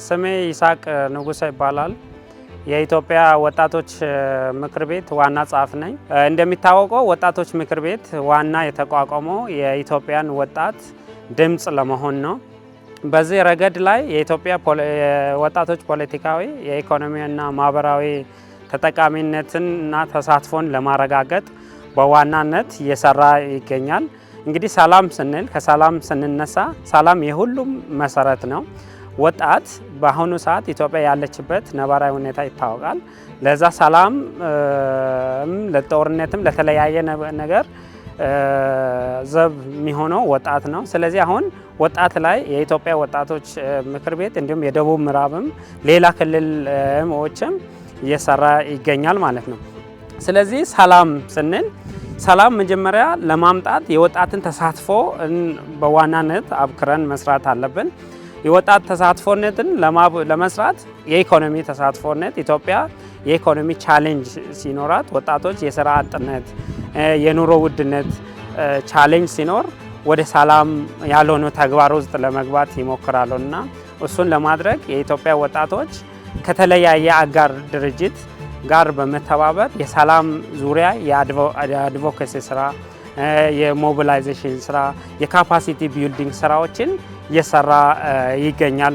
ስሜ ይስሐቅ ንጉሴ ይባላል። የኢትዮጵያ ወጣቶች ምክር ቤት ዋና ጸሐፊ ነኝ። እንደሚታወቀው ወጣቶች ምክር ቤት ዋና የተቋቋመው የኢትዮጵያን ወጣት ድምጽ ለመሆን ነው። በዚህ ረገድ ላይ የኢትዮጵያ ወጣቶች ፖለቲካዊ፣ የኢኮኖሚና ማህበራዊ ተጠቃሚነትንና ተሳትፎን ለማረጋገጥ በዋናነት እየሰራ ይገኛል። እንግዲህ ሰላም ስንል ከሰላም ስንነሳ ሰላም የሁሉም መሰረት ነው። ወጣት በአሁኑ ሰዓት ኢትዮጵያ ያለችበት ነባራዊ ሁኔታ ይታወቃል። ለዛ ሰላም ለጦርነትም ለተለያየ ነገር ዘብ የሚሆነው ወጣት ነው። ስለዚህ አሁን ወጣት ላይ የኢትዮጵያ ወጣቶች ምክር ቤት እንዲሁም የደቡብ ምዕራብም ሌላ ክልሎችም እየሰራ ይገኛል ማለት ነው። ስለዚህ ሰላም ስንል ሰላም መጀመሪያ ለማምጣት የወጣትን ተሳትፎ በዋናነት አብክረን መስራት አለብን። የወጣት ተሳትፎነትን ለመስራት የኢኮኖሚ ተሳትፎነት ኢትዮጵያ የኢኮኖሚ ቻሌንጅ ሲኖራት ወጣቶች የስራ አጥነት፣ የኑሮ ውድነት ቻሌንጅ ሲኖር ወደ ሰላም ያልሆነ ተግባር ውስጥ ለመግባት ይሞክራሉ እና እሱን ለማድረግ የኢትዮጵያ ወጣቶች ከተለያየ አጋር ድርጅት ጋር በመተባበር የሰላም ዙሪያ የአድቮኬሲ ስራ፣ የሞቢላይዜሽን ስራ፣ የካፓሲቲ ቢልዲንግ ስራዎችን እየሰራ ይገኛል።